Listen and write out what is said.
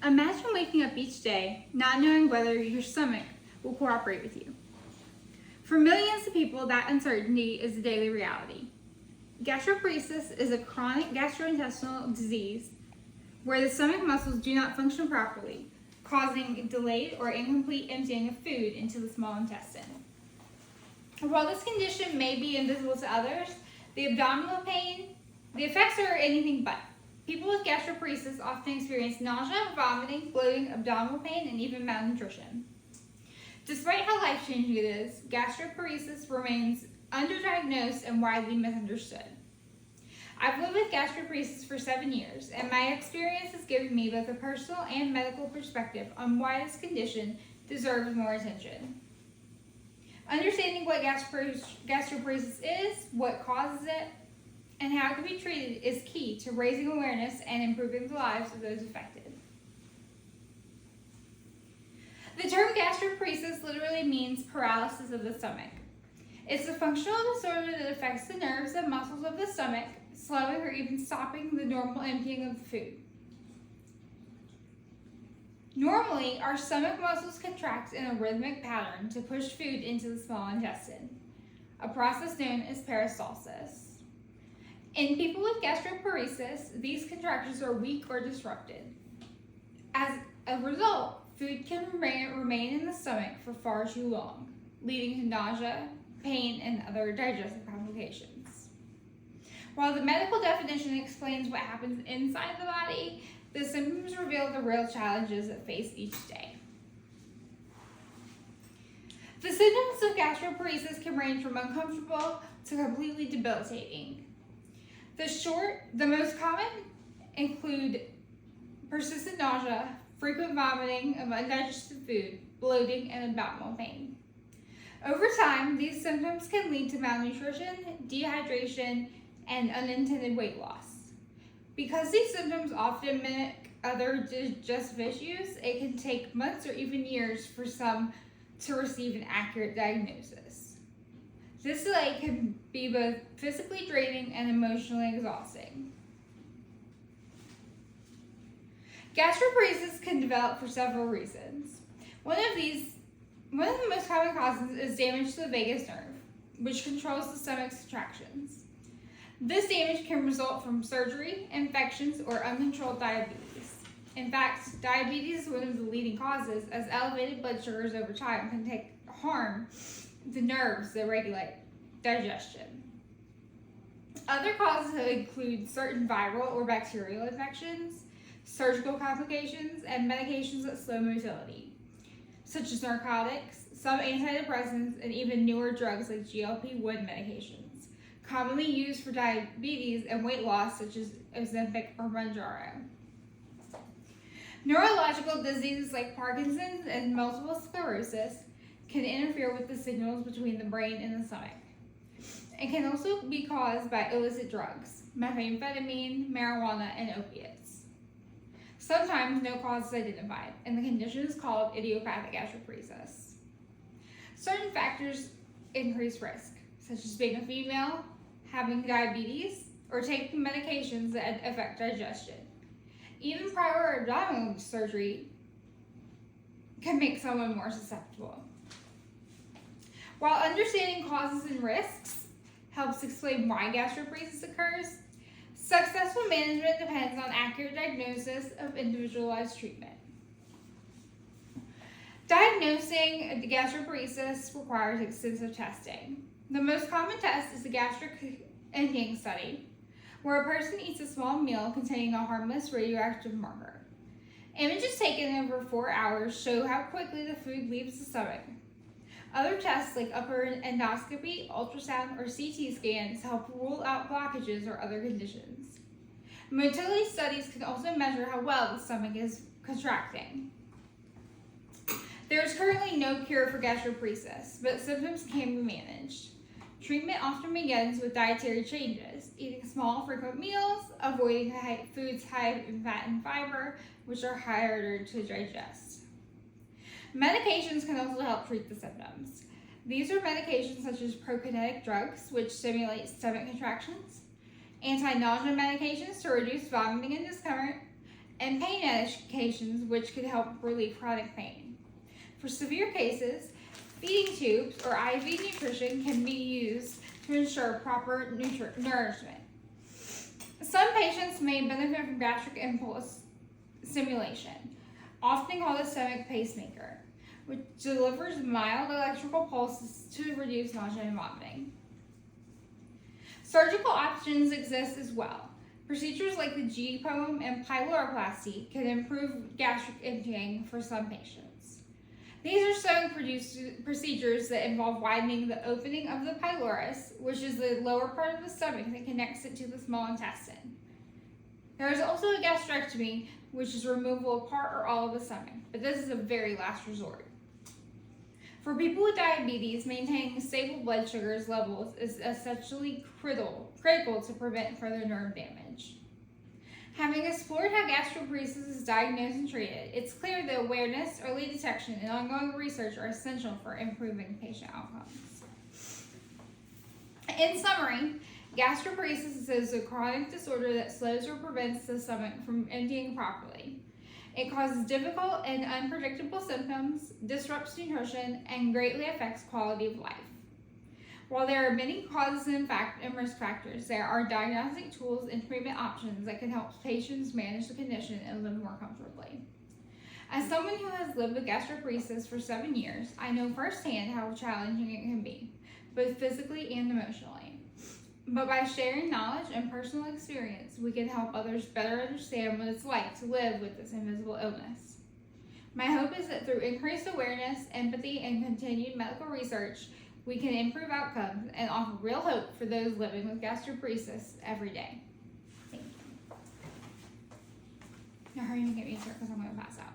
Imagine waking up each day not knowing whether your stomach will cooperate with you. For millions of people, that uncertainty is a daily reality. Gastroparesis is a chronic gastrointestinal disease where the stomach muscles do not function properly, causing delayed or incomplete emptying of food into the small intestine. While this condition may be invisible to others, the effects are anything but. People with gastroparesis often experience nausea, vomiting, bloating, abdominal pain, and even malnutrition. Despite how life-changing it is, gastroparesis remains underdiagnosed and widely misunderstood. I've lived with gastroparesis for 7 years, and my experience has given me both a personal and medical perspective on why this condition deserves more attention. Understanding what gastroparesis is, what causes it, and how it can be treated is key to raising awareness and improving the lives of those affected. The term gastroparesis literally means paralysis of the stomach. It's a functional disorder that affects the nerves and muscles of the stomach, slowing or even stopping the normal emptying of the food. Normally, our stomach muscles contract in a rhythmic pattern to push food into the small intestine, a process known as peristalsis. In people with gastroparesis, these contractions are weak or disrupted. As a result, food can remain in the stomach for far too long, leading to nausea, pain, and other digestive complications. While the medical definition explains what happens inside the body, the symptoms reveal the real challenges that face each day. The symptoms of gastroparesis can range from uncomfortable to completely debilitating. The most common include persistent nausea, frequent vomiting of undigested food, bloating, and abdominal pain. Over time, these symptoms can lead to malnutrition, dehydration, and unintended weight loss. Because these symptoms often mimic other digestive issues, it can take months or even years for some to receive an accurate diagnosis. This delay can be both physically draining and emotionally exhausting. Gastroparesis can develop for several reasons. One of the most common causes is damage to the vagus nerve, which controls the stomach's contractions. This damage can result from surgery, infections, or uncontrolled diabetes. In fact, diabetes is one of the leading causes, as elevated blood sugars over time can harm the nerves that regulate digestion. Other causes include certain viral or bacterial infections, surgical complications, and medications that slow motility, such as narcotics, some antidepressants, and even newer drugs like GLP-1 medications, commonly used for diabetes and weight loss, such as Ozempic or Mounjaro. Neurological diseases like Parkinson's and multiple sclerosis can interfere with the signals between the brain and the stomach. It can also be caused by illicit drugs, methamphetamine, marijuana, and opiates. Sometimes no cause is identified, and the condition is called idiopathic gastroparesis. Certain factors increase risk, such as being a female, having diabetes, or taking medications that affect digestion. Even prior abdominal surgery can make someone more susceptible. While understanding causes and risks helps explain why gastroparesis occurs, successful management depends on accurate diagnosis of individualized treatment. Diagnosing the gastroparesis requires extensive testing. The most common test is the gastric emptying study, where a person eats a small meal containing a harmless radioactive marker. Images taken over 4 hours show how quickly the food leaves the stomach. Other tests like upper endoscopy, ultrasound, or CT scans help rule out blockages or other conditions. Motility studies can also measure how well the stomach is contracting. There is currently no cure for gastroparesis, but symptoms can be managed. Treatment often begins with dietary changes, eating small, frequent meals, avoiding foods high in fat and fiber, which are harder to digest. Medications can also help treat the symptoms. These are medications such as prokinetic drugs, which stimulate stomach contractions, anti-nausea medications to reduce vomiting and discomfort, and pain medications, which could help relieve chronic pain. For severe cases, feeding tubes or IV nutrition can be used to ensure proper nourishment. Some patients may benefit from gastric impulse stimulation, often called a stomach pacemaker, which delivers mild electrical pulses to reduce nausea and vomiting. Surgical options exist as well. Procedures like the G-POEM and pyloroplasty can improve gastric emptying for some patients. These are sewing procedures that involve widening the opening of the pylorus, which is the lower part of the stomach that connects it to the small intestine. There is also a gastrectomy, which is removal of part or all of the stomach, but this is a very last resort. For people with diabetes, maintaining stable blood sugars levels is essentially critical to prevent further nerve damage. Having explored how gastroparesis is diagnosed and treated, it's clear that awareness, early detection, and ongoing research are essential for improving patient outcomes. In summary, gastroparesis is a chronic disorder that slows or prevents the stomach from emptying properly. It causes difficult and unpredictable symptoms, disrupts nutrition, and greatly affects quality of life. While there are many causes and risk factors, there are diagnostic tools and treatment options that can help patients manage the condition and live more comfortably. As someone who has lived with gastroparesis for 7 years, I know firsthand how challenging it can be, both physically and emotionally. But by sharing knowledge and personal experience, we can help others better understand what it's like to live with this invisible illness. My hope is that through increased awareness, empathy, and continued medical research, we can improve outcomes and offer real hope for those living with gastroparesis every day. Thank you. Now hurry and get me a shirt because I'm going to pass out.